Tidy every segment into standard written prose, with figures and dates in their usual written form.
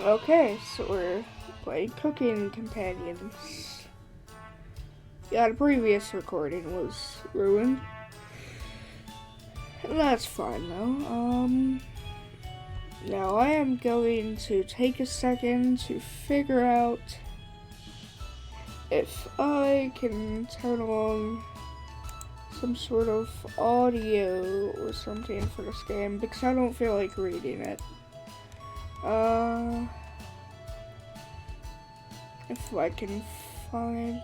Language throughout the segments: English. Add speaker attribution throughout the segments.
Speaker 1: Okay, so we're playing Cooking Companions. Yeah, the previous recording was ruined. That's fine though. Now I am going to take a second to figure out if I can turn on some sort of audio or something for this game because I don't feel like reading it. If I can find...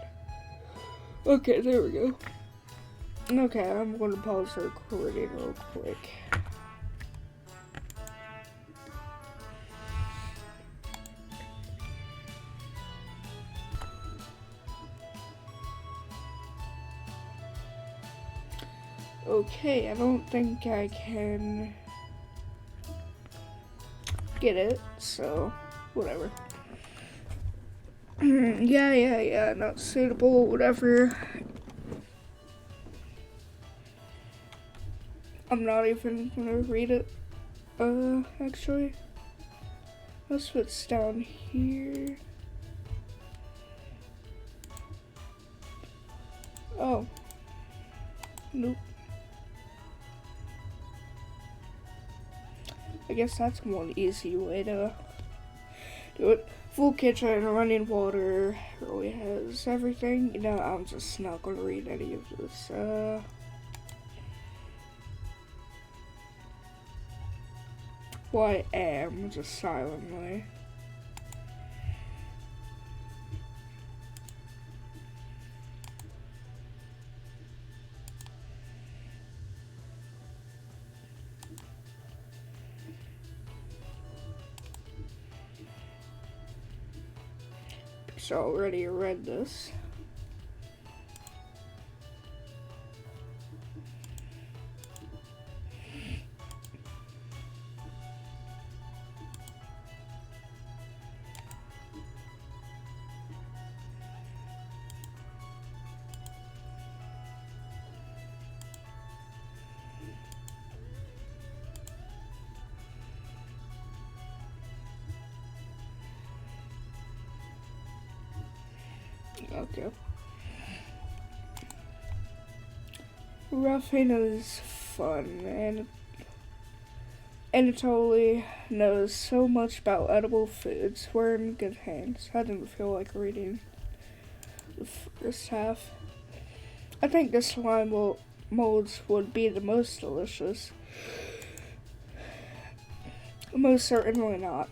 Speaker 1: Okay, there we go. Okay, I'm going to pause the recording real quick. Okay, I don't think I can get it, so whatever. Yeah, not suitable, whatever. I'm not even gonna read it, actually. That's what's down here. Oh. Nope. I guess that's one easy way to do it. Full kitchen, running water, really has everything. You know, I'm just not gonna read any of this. Well, I am, just silently. So already read this. Okay. Roughing is fun, and it totally knows so much about edible foods. We're in good hands. I didn't feel like reading the first half. I think the slime molds would be the most delicious. Most certainly not.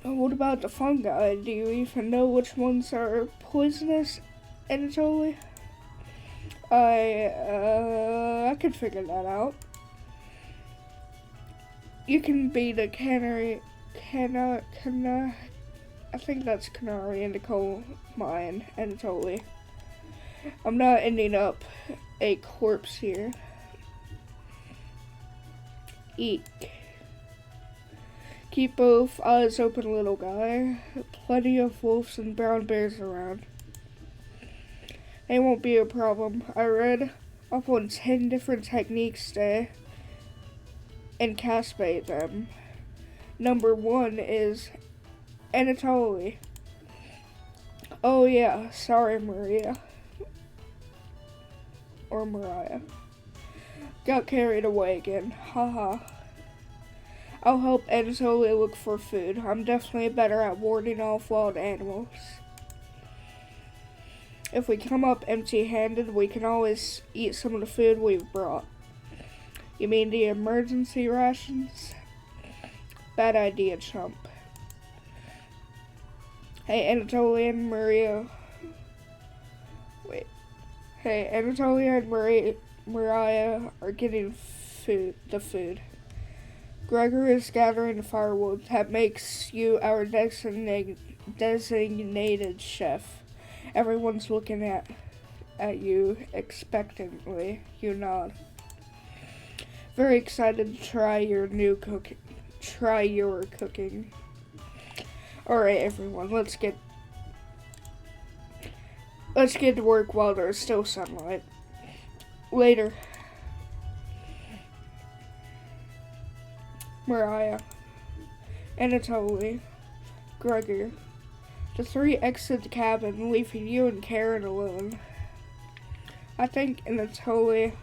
Speaker 1: What about the fungi? Do you even know which ones are poisonous, Anatoly? I could figure that out. You can beat a canary, I think that's canary in the coal mine, Anatoly. I'm not ending up a corpse here. Eek. Keep both eyes open, little guy. Plenty of wolves and brown bears around. They won't be a problem. I read up on 10 different techniques to encapsulate them. Number 1 is Anatoly. Oh yeah, sorry Maria. Or Mariah. Got carried away again. Haha. I'll help Anatoly look for food. I'm definitely better at warding off wild animals. If we come up empty-handed, we can always eat some of the food we've brought. You mean the emergency rations? Bad idea, chump. Hey, Anatoly and Maria. Wait. Hey, Anatoly and Mariah are getting the food. Gregor is gathering the firewood. That makes you our designated chef. Everyone's looking at you expectantly. You nod. Very excited to try your cooking. Alright everyone, let's get to work while there's still sunlight. Later. Anatoly, Gregor. The three exit the cabin, leaving you and Karen alone. I think Anatoly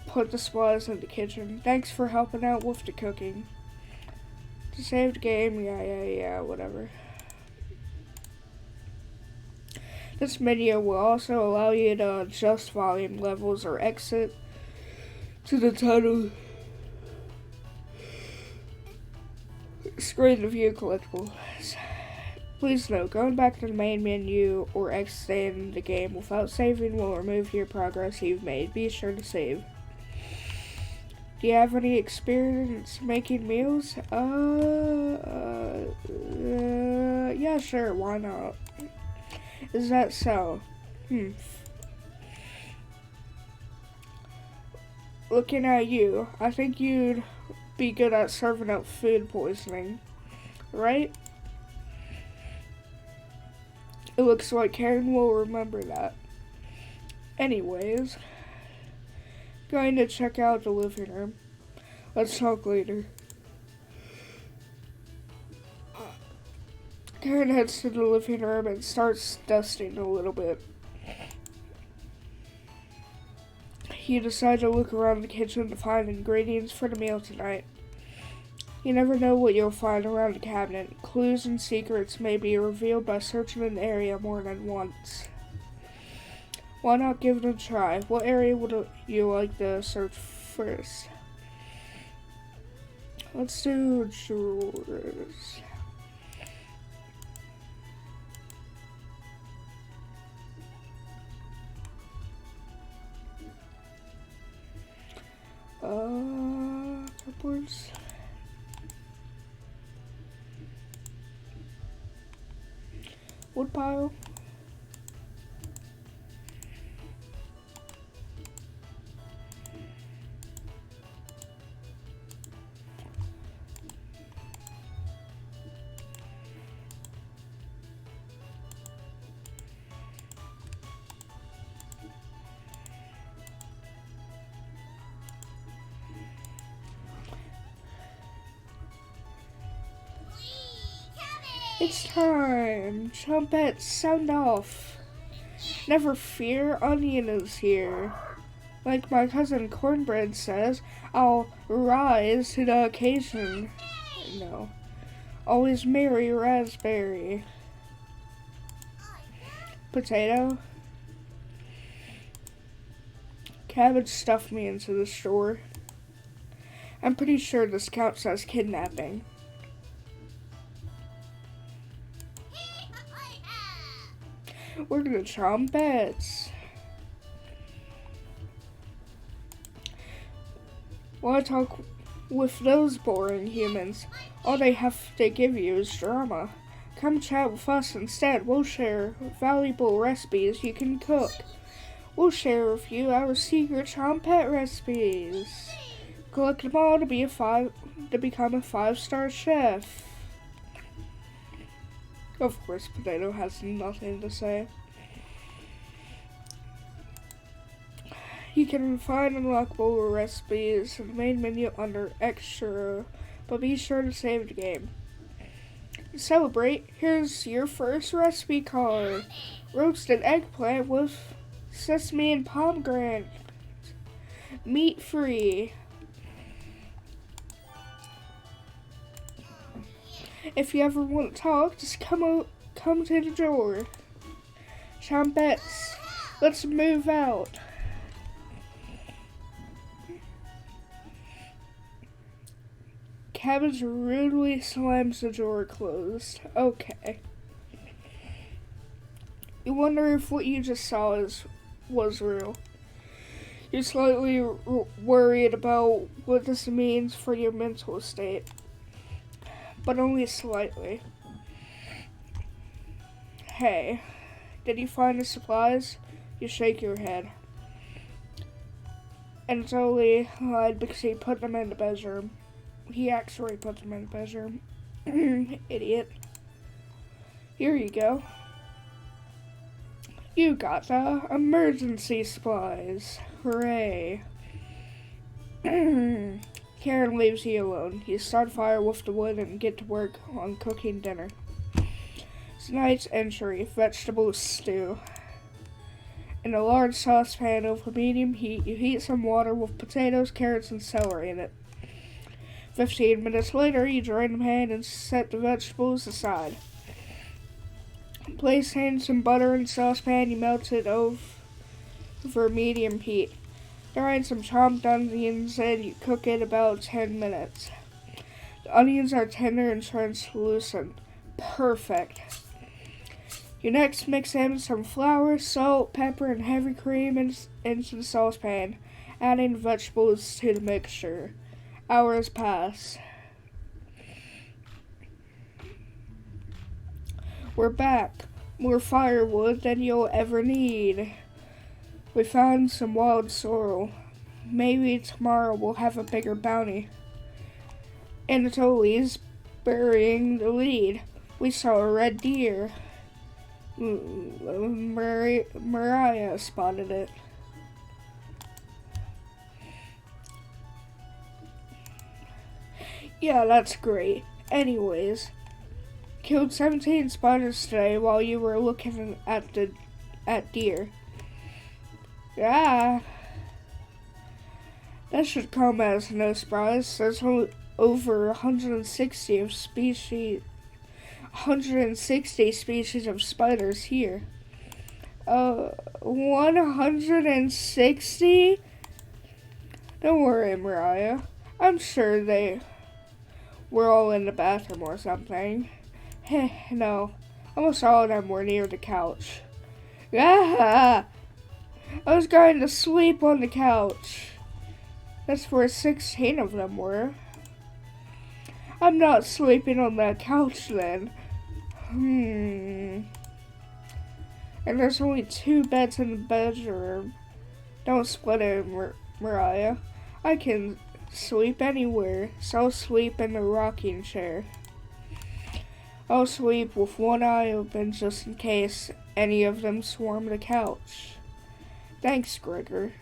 Speaker 1: put the supplies in the kitchen. Thanks for helping out with the cooking. To save the game, yeah, whatever. This menu will also allow you to adjust volume levels or exit to the title screen to view collectibles. Please note, going back to the main menu or exiting the game without saving will remove your progress you've made. Be sure to save. Do you have any experience making meals? Yeah, sure, why not? Is that so? Looking at you, I think you'd be good at serving up food poisoning, right? It looks like Karen will remember that. Anyways, going to check out the living room. Let's talk later. Karen heads to the living room and starts dusting a little bit. You decide to look around the kitchen to find ingredients for the meal tonight. You never know what you'll find around the cabinet. Clues and secrets may be revealed by searching an area more than once. Why not give it a try? What area would you like to search first? Let's do drawers. Cupboards. Woodpile. It's time! Chompettes, sound off! Never fear, Onion is here. Like my cousin Cornbread says, I'll rise to the occasion. No. Always merry raspberry. Potato. Cabbage stuffed me into the store. I'm pretty sure this counts as kidnapping. We're the Chompettes. Why talk with those boring humans? All they have to give you is drama. Come chat with us instead. We'll share valuable recipes you can cook. We'll share with you our secret Chompette recipes. Collect them all to become a 5-star chef. Of course, Potato has nothing to say. You can find unlockable recipes in the main menu under Extra, but be sure to save the game. To celebrate, here's your first recipe card. Roasted eggplant with sesame and pomegranate. Meat-free. If you ever want to talk, just come to the door. Chompettes, let's move out. Cabbage rudely slams the door closed. Okay. You wonder if what you just saw was real. You're slightly worried about what this means for your mental state. But only slightly. Hey, did you find the supplies? You shake your head. And it's only lied because he put them in the bedroom. He actually put them in the bedroom. Idiot. Here you go. You got the emergency supplies. Hooray. Karen leaves you alone. You start a fire with the wood and get to work on cooking dinner. Tonight's entry, vegetable stew. In a large saucepan over medium heat, you heat some water with potatoes, carrots, and celery in it. 15 minutes later, you drain the pan and set the vegetables aside. Place in some butter in the saucepan, you melt it over medium heat. Throw in some chopped onions and you cook it about 10 minutes. The onions are tender and translucent. Perfect. You next mix in some flour, salt, pepper, and heavy cream into the saucepan, adding the vegetables to the mixture. Hours pass. We're back. More firewood than you'll ever need. We found some wild sorrel. Maybe tomorrow we'll have a bigger bounty. Anatoly's burying the lead. We saw a red deer. Mariah spotted it. Yeah, that's great. Anyways, killed 17 spiders today while you were looking at deer. Yeah, that should come as no surprise. There's over 160 species of spiders here. 160? Don't worry, Mariah. I'm sure they were all in the bathroom or something. No, almost all of them were near the couch. Ah! I was going to sleep on the couch. That's where 16 of them were. I'm not sleeping on that couch then. And there's only 2 beds in the bedroom. Don't split it, Mariah. I can sleep anywhere, so I'll sleep in the rocking chair. I'll sleep with one eye open just in case any of them swarm the couch. Thanks, Gregor.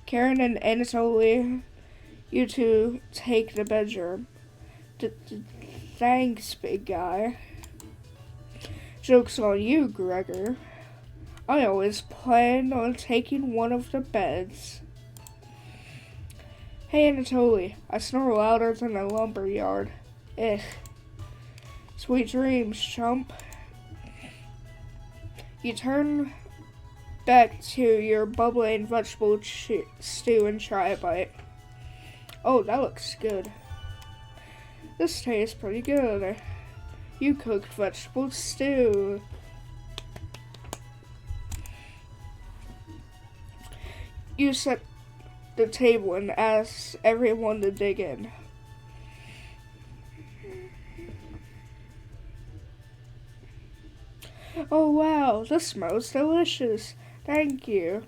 Speaker 1: Karen and Anatoly, you two take the bedroom. Thanks, big guy. Joke's on you, Gregor. I always planned on taking one of the beds. Hey, Anatoly, I snore louder than a lumberyard. Ugh. Sweet dreams, chump. You turn back to your bubbling vegetable stew and try a bite. Oh, that looks good. This tastes pretty good. You cooked vegetable stew. You set the table and asked everyone to dig in. Oh wow, this smells delicious. Thank you.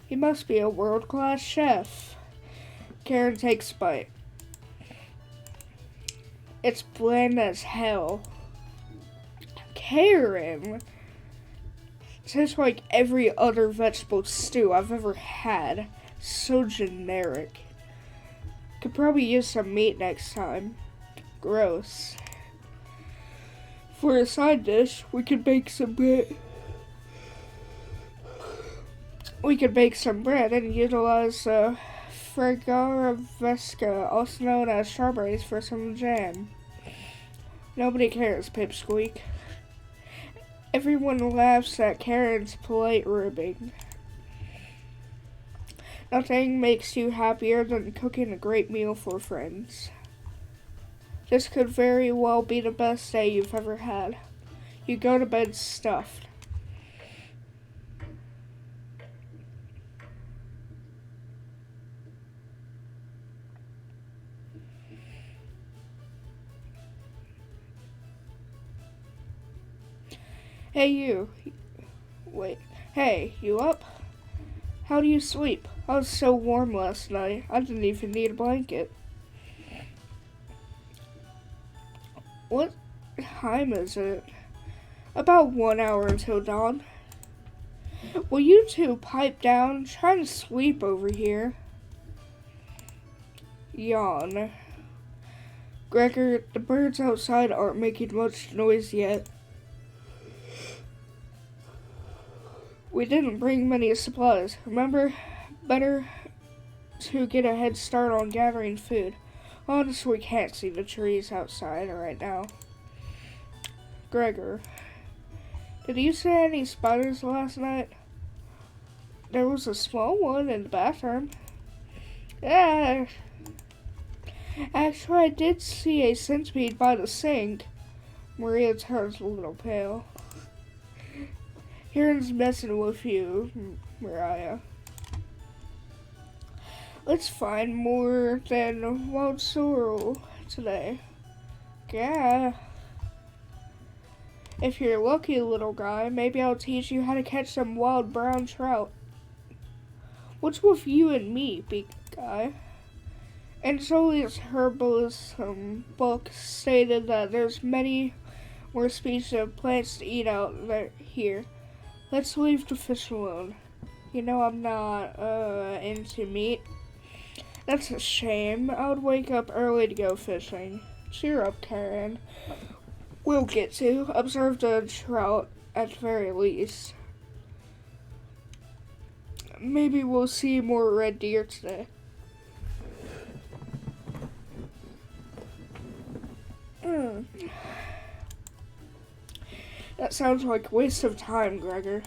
Speaker 1: He must be a world-class chef. Karen takes a bite. It's bland as hell. Karen! Tastes like every other vegetable stew I've ever had. So generic. Could probably use some meat next time. Gross. For a side dish, we could bake some bread. We could bake some bread and utilize Fragaravesca, also known as strawberries, for some jam. Nobody cares, Pipsqueak. Everyone laughs at Karen's polite ribbing. Nothing makes you happier than cooking a great meal for friends. This could very well be the best day you've ever had. You go to bed stuffed. Hey you. Wait. Hey, you up? How do you sleep? I was so warm last night. I didn't even need a blanket. What time is it? About 1 hour until dawn. Will you two pipe down? I'm trying to sleep over here. Yawn. Gregor, the birds outside aren't making much noise yet. We didn't bring many supplies. Remember, better to get a head start on gathering food. Honestly, we can't see the trees outside right now. Gregor, did you see any spiders last night? There was a small one in the bathroom. Yeah. Actually, I did see a centipede by the sink. Maria turns a little pale. Kieran's messing with you, Mariah. Let's find more than wild sorrel today. Yeah. If you're lucky, little guy, maybe I'll teach you how to catch some wild brown trout. What's with you and me, big guy? And Zoe's herbalism book stated that there's many more species of plants to eat out there here. Let's leave the fish alone. You know I'm not into meat. That's a shame. I would wake up early to go fishing. Cheer up, Karen. We'll get to observe the trout at the very least. Maybe we'll see more red deer today. That sounds like a waste of time, Gregor.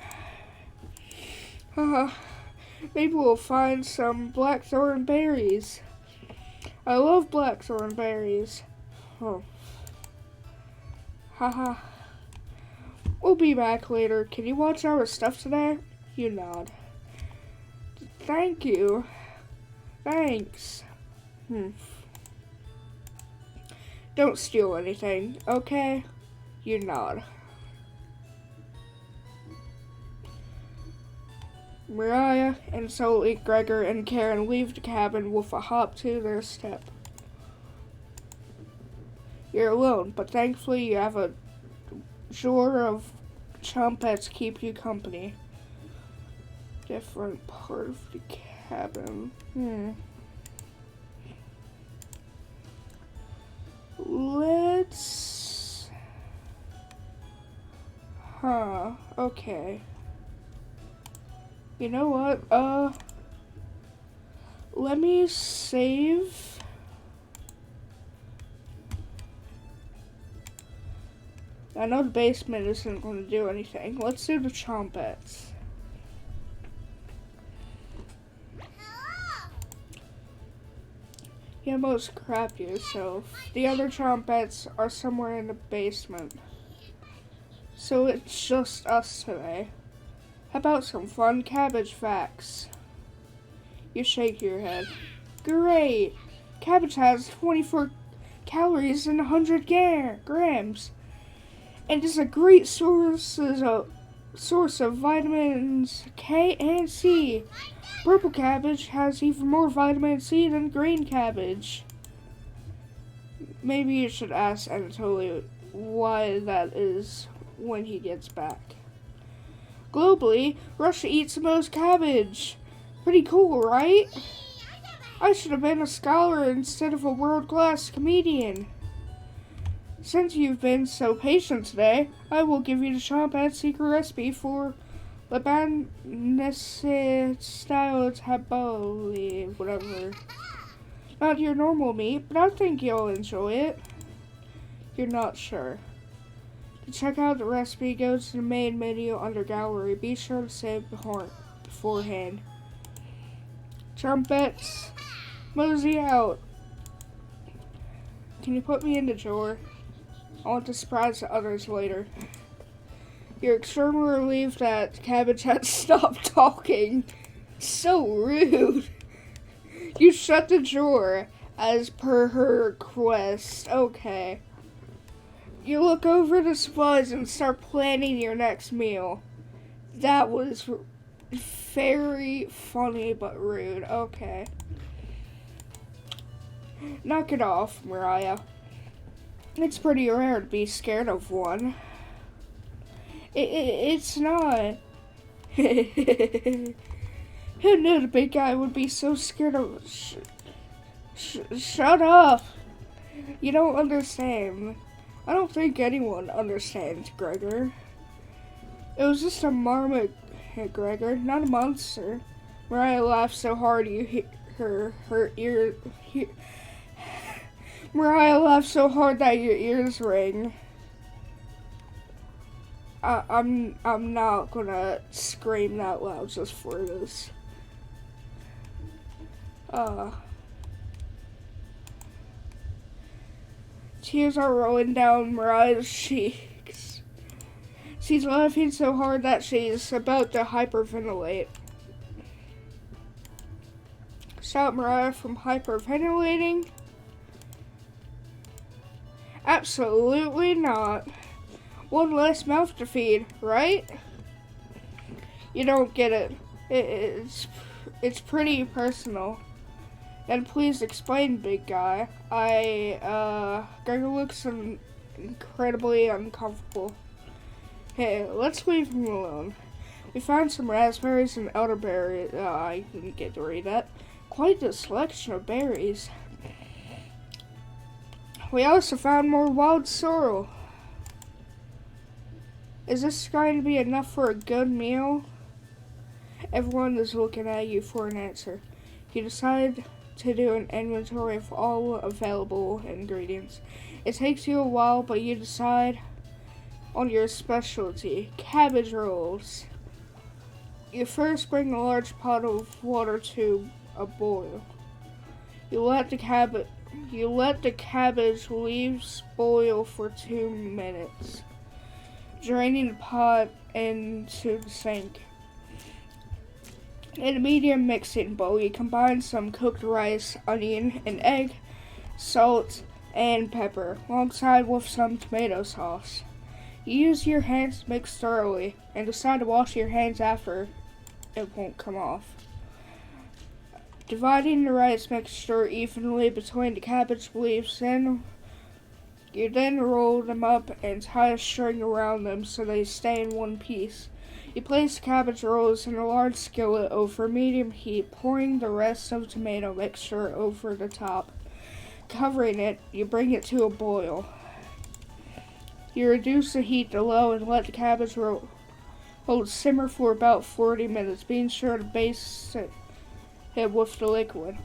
Speaker 1: Maybe we'll find some blackthorn berries. I love blackthorn berries. Oh. Haha. We'll be back later. Can you watch our stuff today? You nod. Thank you. Thanks. Don't steal anything, okay? You nod. Mariah and Sully, Gregor, and Karen leave the cabin with a hop to their step. You're alone, but thankfully you have a drawer of Chompettes to keep you company. Different part of the cabin. Let's... okay. You know what? Let me save. I know the basement isn't going to do anything. Let's do the Chompettes. Yeah, most crap yourself. The other Chompettes are somewhere in the basement. So it's just us today. How about some fun cabbage facts? You shake your head. Great! Cabbage has 24 calories and 100 grams. And is a great source of vitamins K and C. Purple cabbage has even more vitamin C than green cabbage. Maybe you should ask Anatoly why that is when he gets back. Globally, Russia eats the most cabbage. Pretty cool, right? I should have been a scholar instead of a world-class comedian. Since you've been so patient today, I will give you the Chompettes secret recipe for Lebanese style tabbouleh, whatever. Not your normal meat, but I think you'll enjoy it. You're not sure. To check out the recipe, go to the main menu under gallery. Be sure to save beforehand. Chompettes, mosey out. Can you put me in the drawer? I want to surprise the others later. You're extremely relieved that Cabbage had stopped talking. So rude. You shut the drawer as per her request. Okay. You look over the supplies and start planning your next meal. That was very funny but rude. Okay. Knock it off, Mariah. It's pretty rare to be scared of one. It's not. Who knew the big guy would be so scared of... Shut up! You don't understand. I don't think anyone understands, Gregor. It was just a marmot, Gregor, not a monster. Mariah laughed so hard you hit her ear. Mariah laughed so hard that your ears ring. I'm not gonna scream that loud just for this. Tears are rolling down Mariah's cheeks. She's laughing so hard that she's about to hyperventilate. Stop Mariah from hyperventilating? Absolutely not. One less mouth to feed, right? You don't get it. It's pretty personal. And please explain, big guy. Gregor looks incredibly uncomfortable. Hey, let's leave him alone. We found some raspberries and elderberries. I didn't get to read that. Quite the selection of berries. We also found more wild sorrel. Is this going to be enough for a good meal? Everyone is looking at you for an answer. You decide to do an inventory of all available ingredients. It takes you a while, but you decide on your specialty, cabbage rolls. You first bring a large pot of water to a boil. You let the cabbage leaves boil for 2 minutes, draining the pot into the sink. In a medium mixing bowl, you combine some cooked rice, onion, and egg, salt, and pepper, alongside with some tomato sauce. You use your hands to mix thoroughly, and decide to wash your hands after it won't come off. Dividing the rice mixture evenly between the cabbage leaves, you then roll them up and tie a string around them so they stay in one piece. You place the cabbage rolls in a large skillet over medium heat, pouring the rest of the tomato mixture over the top. Covering it, you bring it to a boil. You reduce the heat to low and let the cabbage rolls simmer for about 40 minutes, being sure to baste it with the liquid.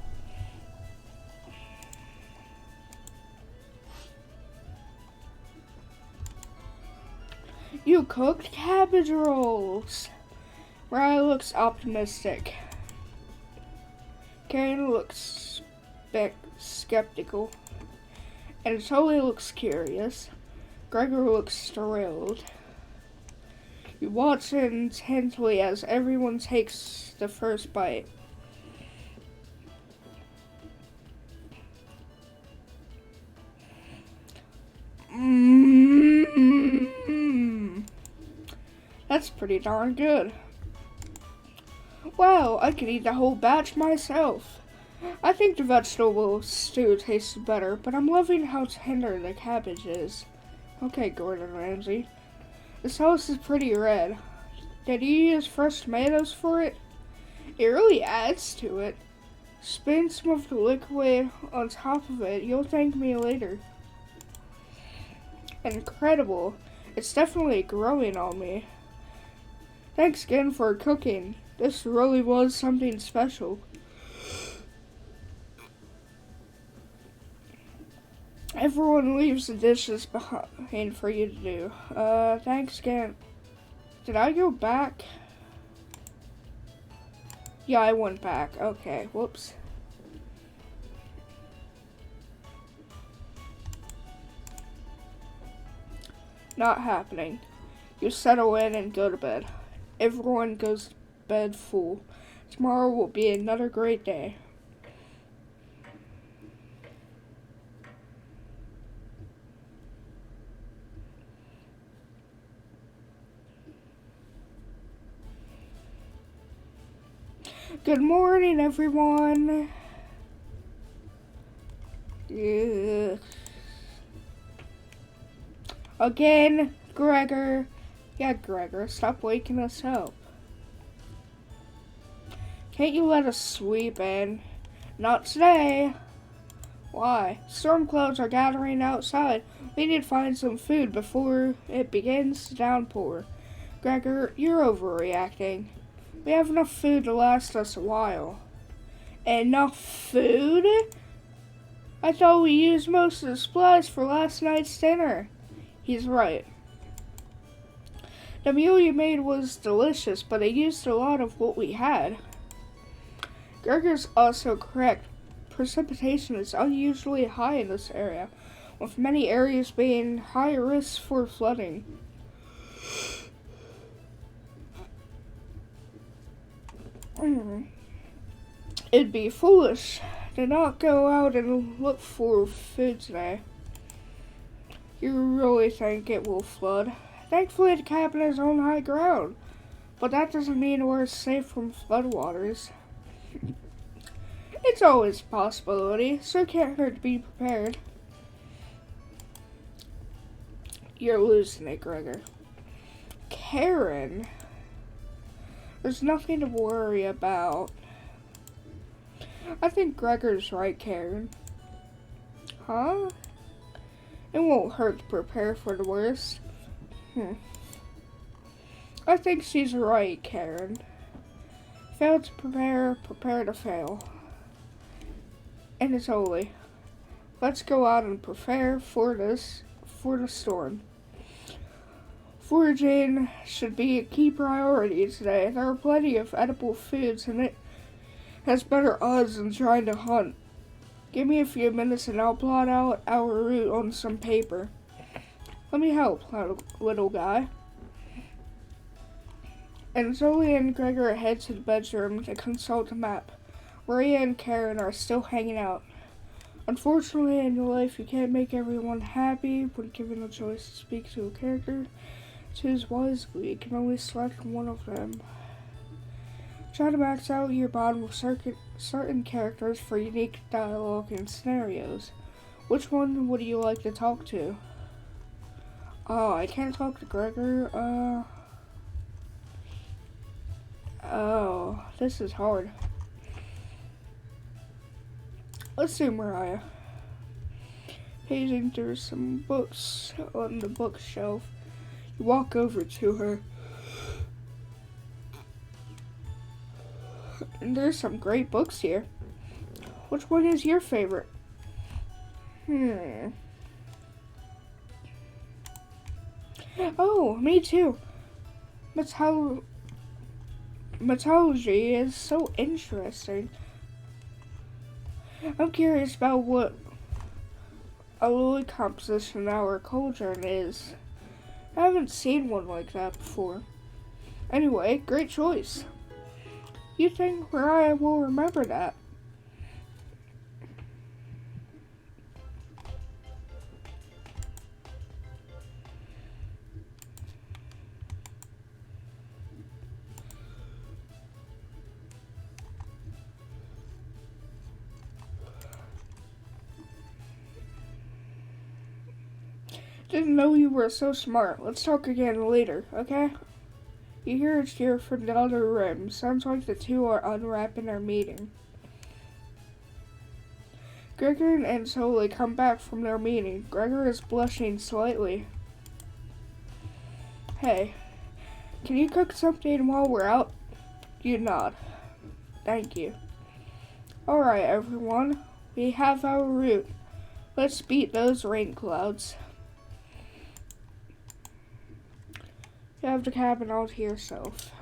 Speaker 1: You cooked cabbage rolls. Mariah looks optimistic. Karen looks skeptical. And Tully looks curious. Gregor looks thrilled. You watch intently as everyone takes the first bite. That's pretty darn good. Wow, I could eat the whole batch myself. I think the vegetable stew tasted better, but I'm loving how tender the cabbage is. Okay, Gordon Ramsay. The sauce is pretty red. Did you use fresh tomatoes for it? It really adds to it. Spin some of the liquid on top of it. You'll thank me later. Incredible. It's definitely growing on me. Thanks again for cooking. This really was something special. Everyone leaves the dishes behind for you to do. Thanks again. Did I go back? Yeah, I went back. Okay, whoops. Not happening. You settle in and go to bed. Everyone goes to bed full. Tomorrow will be another great day. Good morning, everyone. Ugh. Again, Gregor. Yeah, Gregor, stop waking us up. Can't you let us sleep in? Not today. Why? Storm clouds are gathering outside. We need to find some food before it begins to downpour. Gregor, you're overreacting. We have enough food to last us a while. Enough food? I thought we used most of the supplies for last night's dinner. He's right. The meal you made was delicious, but it used a lot of what we had. Gregor's also correct. Precipitation is unusually high in this area, with many areas being high risk for flooding. It'd be foolish to not go out and look for food today. You really think it will flood? Thankfully, the cabin is on high ground, but that doesn't mean we're safe from floodwaters. It's always a possibility, so it can't hurt to be prepared. You're losing it, Gregor. Karen, there's nothing to worry about. I think Gregor's right, Karen. Huh? It won't hurt to prepare for the worst. I think she's right, Karen. Fail to prepare, prepare to fail. And it's only. Let's go out and prepare for the storm. Foraging should be a key priority today. There are plenty of edible foods and it has better odds than trying to hunt. Give me a few minutes and I'll plot out our route on some paper. Let me help, little guy. And Zoe and Gregor head to the bedroom to consult a map. Maria and Karen are still hanging out. Unfortunately, in your life, you can't make everyone happy. When given a choice to speak to a character, choose wisely. You can only select one of them. Try to max out your bond with certain characters for unique dialogue and scenarios. Which one would you like to talk to? Oh, I can't talk to Gregor. Oh, this is hard. Let's do Mariah. Paging through some books on the bookshelf, you walk over to her. And there's some great books here. Which one is your favorite? Oh, me too. Mythology is so interesting. I'm curious about what a lily composition in our culture is. I haven't seen one like that before. Anyway, great choice. You think Mariah will remember that? Didn't know you were so smart. Let's talk again later, okay? You hear a cheer from the other room. Sounds like the two are unwrapping their meeting. Gregor and Sully come back from their meeting. Gregor is blushing slightly. Hey, can you cook something while we're out? You nod. Thank you. Alright, everyone. We have our route. Let's beat those rain clouds. You have the cabin all to yourself.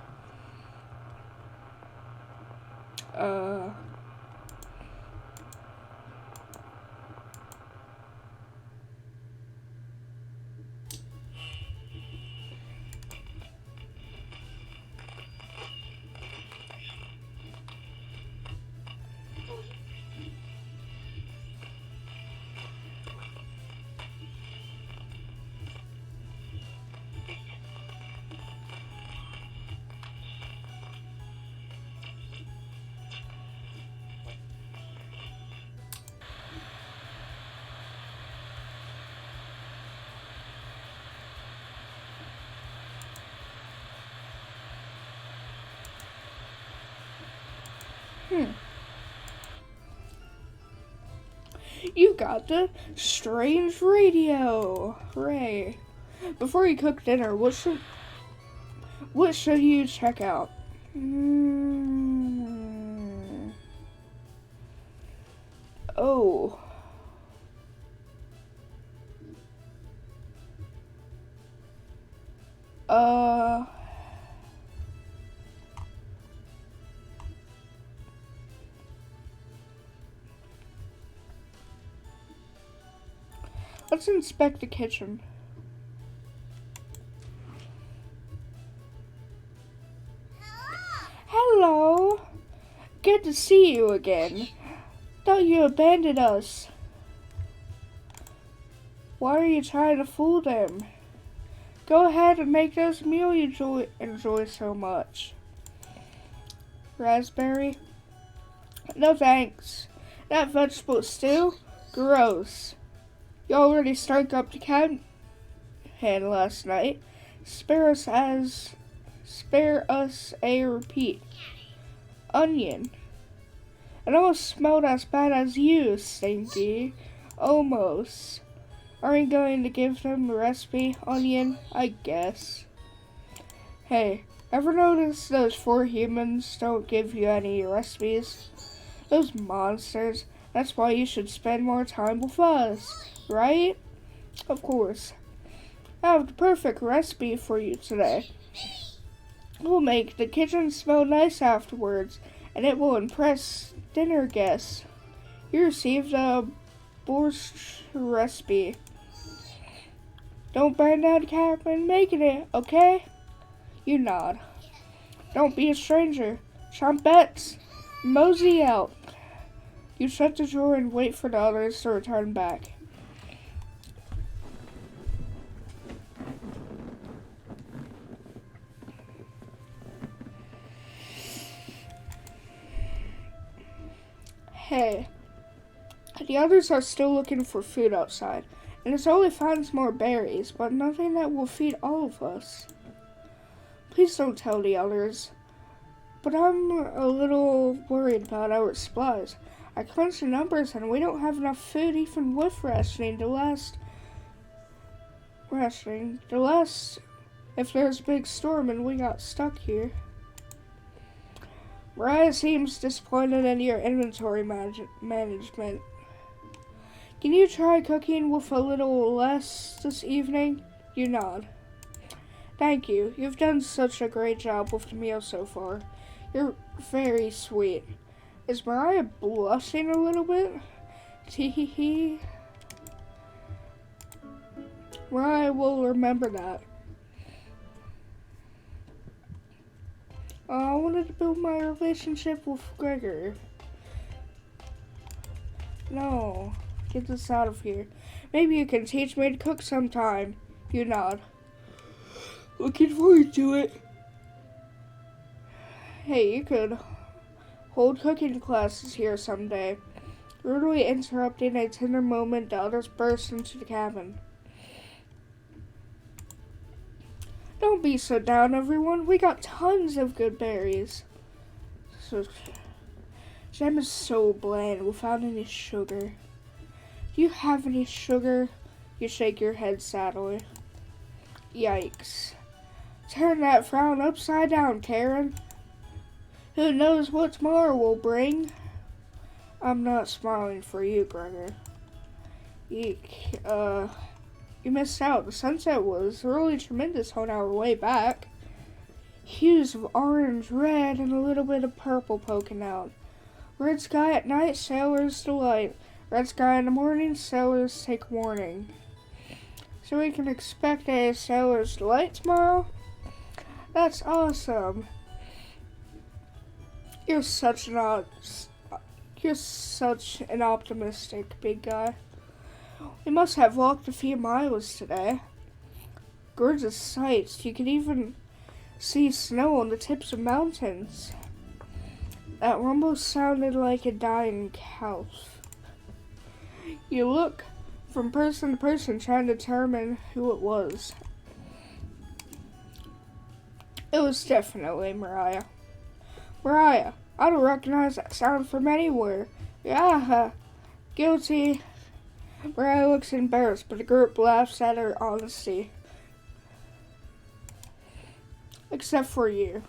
Speaker 1: You got the strange radio. Hooray. Before you cook dinner, what should you check out? Oh. Let's inspect the kitchen. Hello. Good to see you again. Thought you abandoned us. Why are you trying to fool them? Go ahead and make this meal you enjoy so much. Raspberry? No thanks. That vegetable stew? Gross. You already stunk up the cabin last night. Spare us a repeat. Onion. It almost smelled as bad as you, Stinky. Almost. Are you going to give them the recipe, Onion? I guess. Hey, ever notice those 4 humans don't give you any recipes? Those monsters. That's why you should spend more time with us, right? Of course. I have the perfect recipe for you today. We'll make the kitchen smell nice afterwards, and it will impress dinner guests. You received a borscht recipe. Don't burn down the cabin making it, okay? You nod. Don't be a stranger. Chompettes, mosey out. You shut the drawer and wait for the others to return back. Hey, the others are still looking for food outside, and it's only finds more berries, but nothing that will feed all of us. Please don't tell the others, but I'm a little worried about our supplies. I crunched the numbers and we don't have enough food even with rationing. If there's a big storm and we got stuck here. Mariah seems disappointed in your inventory management. Can you try cooking with a little less this evening? You nod. Thank you. You've done such a great job with the meal so far. You're very sweet. Is Mariah blushing a little bit? Tee-hee-hee. Mariah will remember that. I wanted to build my relationship with Gregor. No, get this out of here. Maybe you can teach me to cook sometime. You nod. Looking forward to it. Hey, you could hold cooking classes here someday. Rudely interrupting a tender moment, the others burst into the cabin. Don't be so down, everyone. We got tons of good berries. Jam is so bland without any sugar. Do you have any sugar? You shake your head sadly. Yikes. Turn that frown upside down, Karen. Who knows what tomorrow will bring? I'm not smiling for you, Gregor. Eek. You missed out. The sunset was really tremendous on our way back. Hues of orange, red, and a little bit of purple poking out. Red sky at night, sailors delight. Red sky in the morning, sailors take warning. So we can expect a sailor's delight tomorrow? That's awesome. You're such an optimistic big guy. We must have walked a few miles today. Gorgeous sights. You can even see snow on the tips of mountains. That rumble sounded like a dying calf. You look from person to person trying to determine who it was. It was definitely Mariah. Mariah, I don't recognize that sound from anywhere. Yeah, Guilty. Mariah looks embarrassed, but the group laughs at her honesty. Except for you.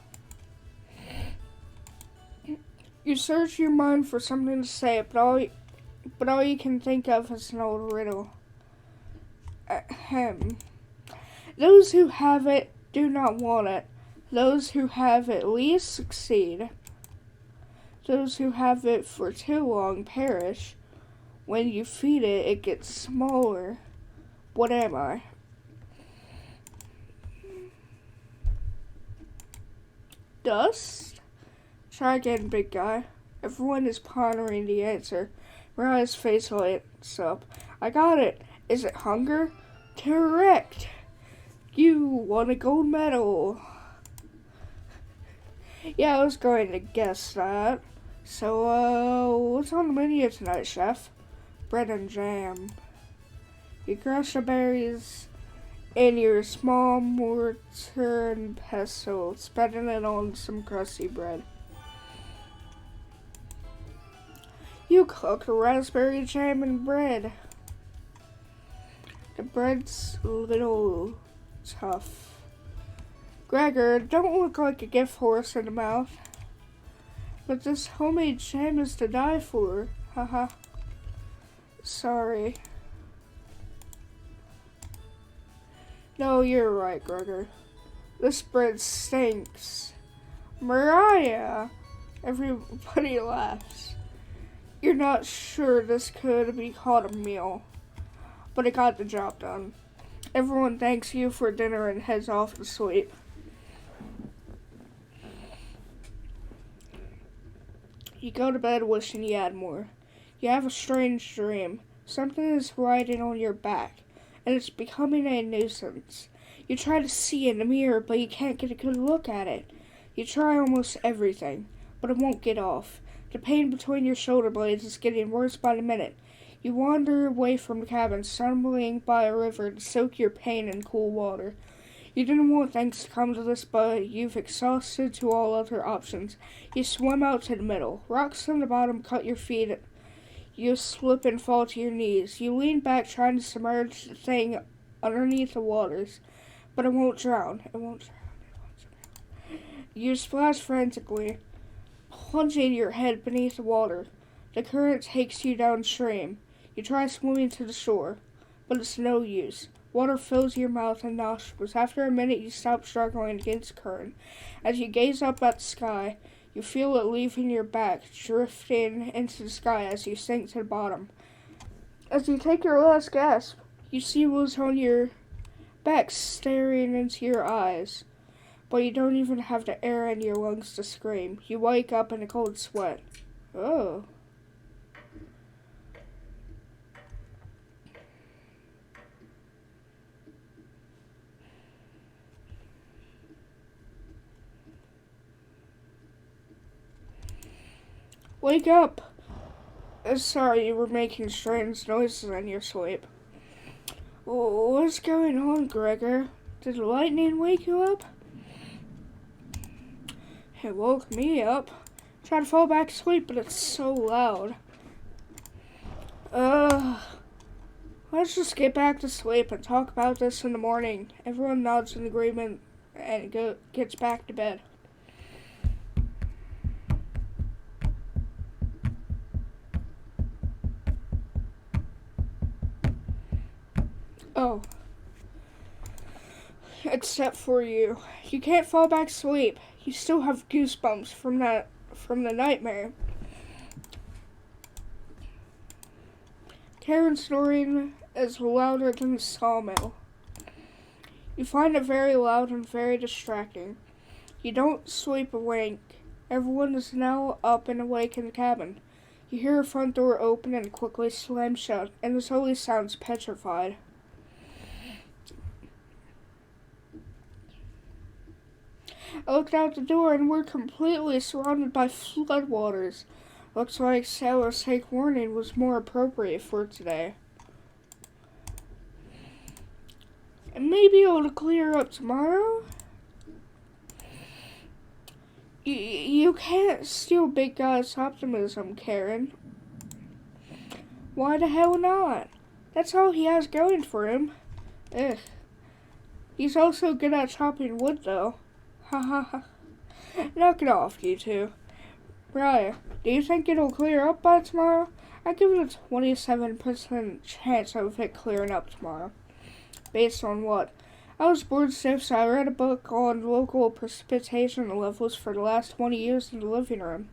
Speaker 1: You search your mind for something to say, but all you can think of is an old riddle. Ahem. Those who have it do not want it. Those who have at least succeed. Those who have it for too long perish. When you feed it, it gets smaller. What am I? Dust? Try again, big guy. Everyone is pondering the answer. Mariah's face lights up. I got it. Is it hunger? Correct. You won a gold medal. Yeah, I was going to guess that. So, what's on the menu tonight, chef? Bread and jam. You crush the berries in your small mortar and pestle, spreading it on some crusty bread. You cooked raspberry jam and bread. The bread's a little tough. Gregor, don't look like a gift horse in the mouth. But this homemade jam is to die for. Haha. Sorry. No, you're right, Gregor. This bread stinks. Mariah! Everybody laughs. You're not sure this could be called a meal, but it got the job done. Everyone thanks you for dinner and heads off to sleep. You go to bed wishing you had more. You have a strange dream. Something is riding on your back, and it's becoming a nuisance. You try to see in the mirror, but you can't get a good look at it. You try almost everything, but it won't get off. The pain between your shoulder blades is getting worse by the minute. You wander away from the cabin, stumbling by a river to soak your pain in cool water. You didn't want things to come to this, but you've exhausted to all other options. You swim out to the middle. Rocks on the bottom cut your feet. You slip and fall to your knees. You lean back trying to submerge the thing underneath the waters, but it won't drown. It won't drown. You splash frantically, plunging your head beneath the water. The current takes you downstream. You try swimming to the shore, but it's no use. Water fills your mouth and nostrils. After a minute, you stop struggling against the current. As you gaze up at the sky, you feel it leaving your back, drifting into the sky as you sink to the bottom. As you take your last gasp, you see what's on your back staring into your eyes, but you don't even have the air in your lungs to scream. You wake up in a cold sweat. Oh. Wake up! Sorry, you were making strange noises in your sleep. What's going on, Gregor? Did lightning wake you up? It woke me up. Tried to fall back to sleep, but it's so loud. Let's just get back to sleep and talk about this in the morning. Everyone nods in agreement and gets back to bed. Oh. Except for you. You can't fall back to sleep. You still have goosebumps from the nightmare. Karen's snoring is louder than the sawmill. You find it very loud and very distracting. You don't sleep a wink. Everyone is now up and awake in the cabin. You hear a front door open and quickly slam shut, and the Sully sounds petrified. I looked out the door and we're completely surrounded by floodwaters. Looks like sailors take warning was more appropriate for today. And maybe it'll clear up tomorrow? You can't steal big guy's optimism, Karen. Why the hell not? That's all he has going for him. Ugh. He's also good at chopping wood, though. Ha ha ha. Knock it off, you two. Mariah, do you think it'll clear up by tomorrow? I give it a 27% chance of it clearing up tomorrow. Based on what? I was bored stiff, so I read a book on local precipitation levels for the last 20 years in the living room.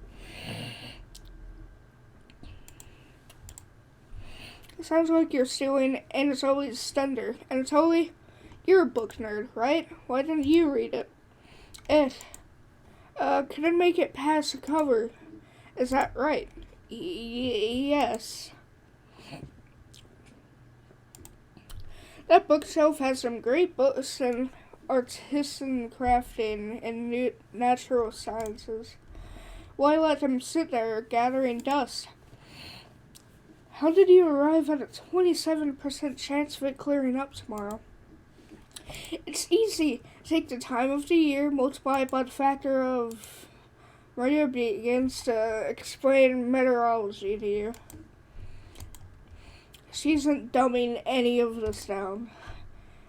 Speaker 1: It sounds like you're stealing Anatoly's thunder. Anatoly, you're a book nerd, right? Why didn't you read it? Couldn't make it past the cover. Is that right? Yes. That bookshelf has some great books in artisan crafting and natural sciences. Why let them sit there gathering dust? How did you arrive at a 27% chance of it clearing up tomorrow? It's easy. Take the time of the year, multiply it by the factor of... Maria begins to explain meteorology to you. She isn't dumbing any of this down.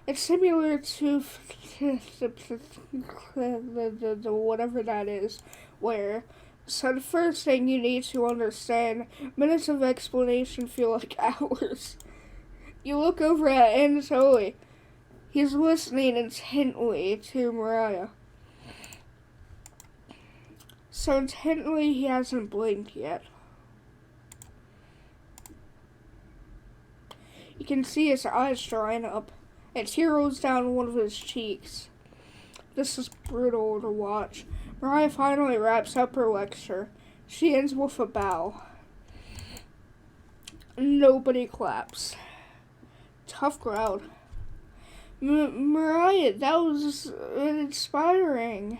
Speaker 1: It's similar to whatever that is, where... So the first thing you need to understand, minutes of explanation feel like hours. You look over at Anatoly. He's listening intently to Mariah. So intently he hasn't blinked yet. You can see his eyes drying up. A tear rolls down one of his cheeks. This is brutal to watch. Mariah finally wraps up her lecture. She ends with a bow. Nobody claps. Tough crowd. Mariah, that was inspiring.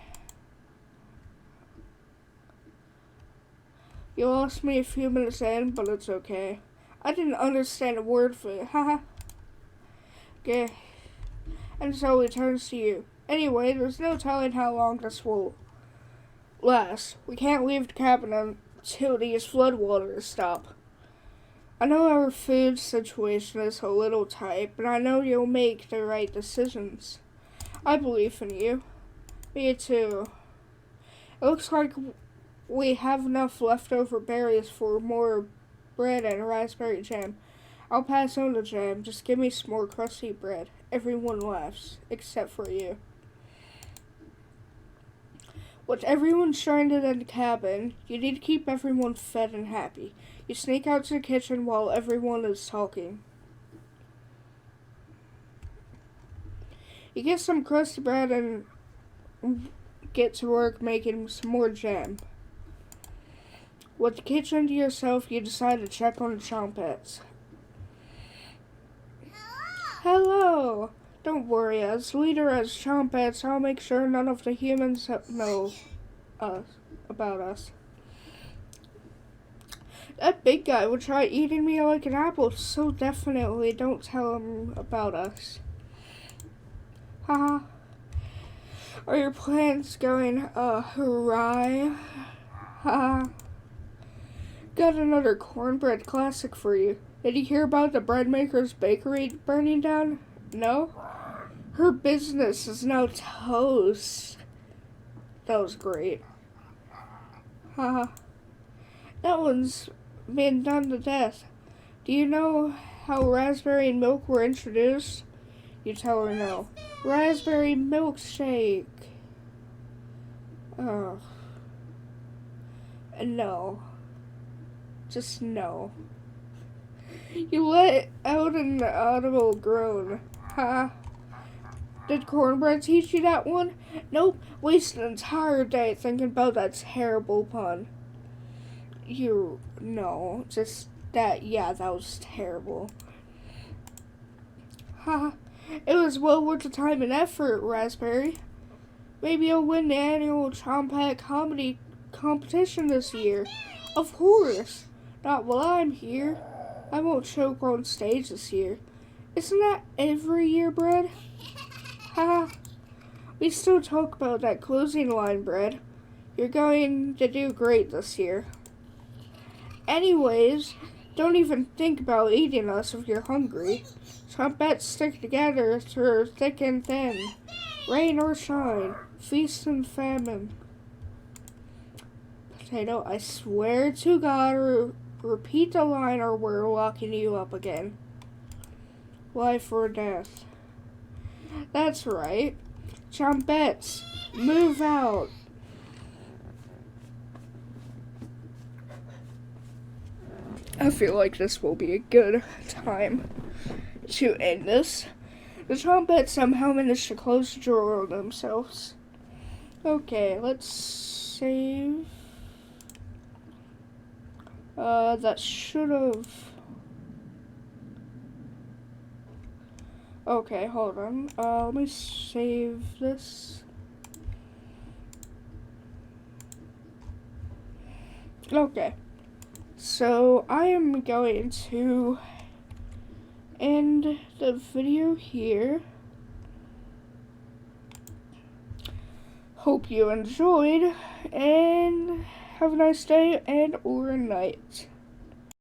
Speaker 1: You lost me a few minutes in, but it's okay. I didn't understand a word of it. Haha. Okay. And so he turns to you. Anyway, there's no telling how long this will last. We can't leave the cabin until these floodwaters stop. I know our food situation is a little tight, but I know you'll make the right decisions. I believe in you. Me too. It looks like we have enough leftover berries for more bread and raspberry jam. I'll pass on the jam. Just give me some more crusty bread. Everyone laughs, except for you. With everyone stranded in the cabin, you need to keep everyone fed and happy. You sneak out to the kitchen while everyone is talking. You get some crusty bread and get to work making some more jam. With the kitchen to yourself, you decide to check on the Chompettes. Hello! Don't worry, as leader as Chompettes, I'll make sure none of the humans know about us. That big guy would try eating me like an apple, so definitely don't tell him about us. Haha. Are your plans going awry? Haha. Got another cornbread classic for you. Did you hear about the bread maker's bakery burning down? No? Her business is now toast. That was great. Haha. That one's been done to death. Do you know how raspberry and milk were introduced? You tell her no. Raspberry milkshake. Oh. No. Just no. You let out an audible groan. Ha. Did cornbread teach you that one? Nope. Wasted an entire day thinking about that terrible pun. No. Just that, yeah, that was terrible. Ha. It was well worth the time and effort, Raspberry. Maybe you'll win the annual Chompette comedy competition this year. Of course. Not while I'm here. I won't choke on stage this year. Isn't that every year, Bread? Haha. We still talk about that closing line, Bread. You're going to do great this year. Anyways, Don't even think about eating us if you're hungry. Chompettes stick together through thick and thin. Rain or shine, feast and famine. Potato, I swear to God, repeat the line or we're locking you up again. Life or death. That's right. Chompettes, move out. I feel like this will be a good time to end this. The Chompettes somehow managed to close the drawer on themselves. Okay, let's save. That should've. Okay, hold on. Let me save this. Okay. So, I am going to end the video here. Hope you enjoyed, and have a nice day and or night.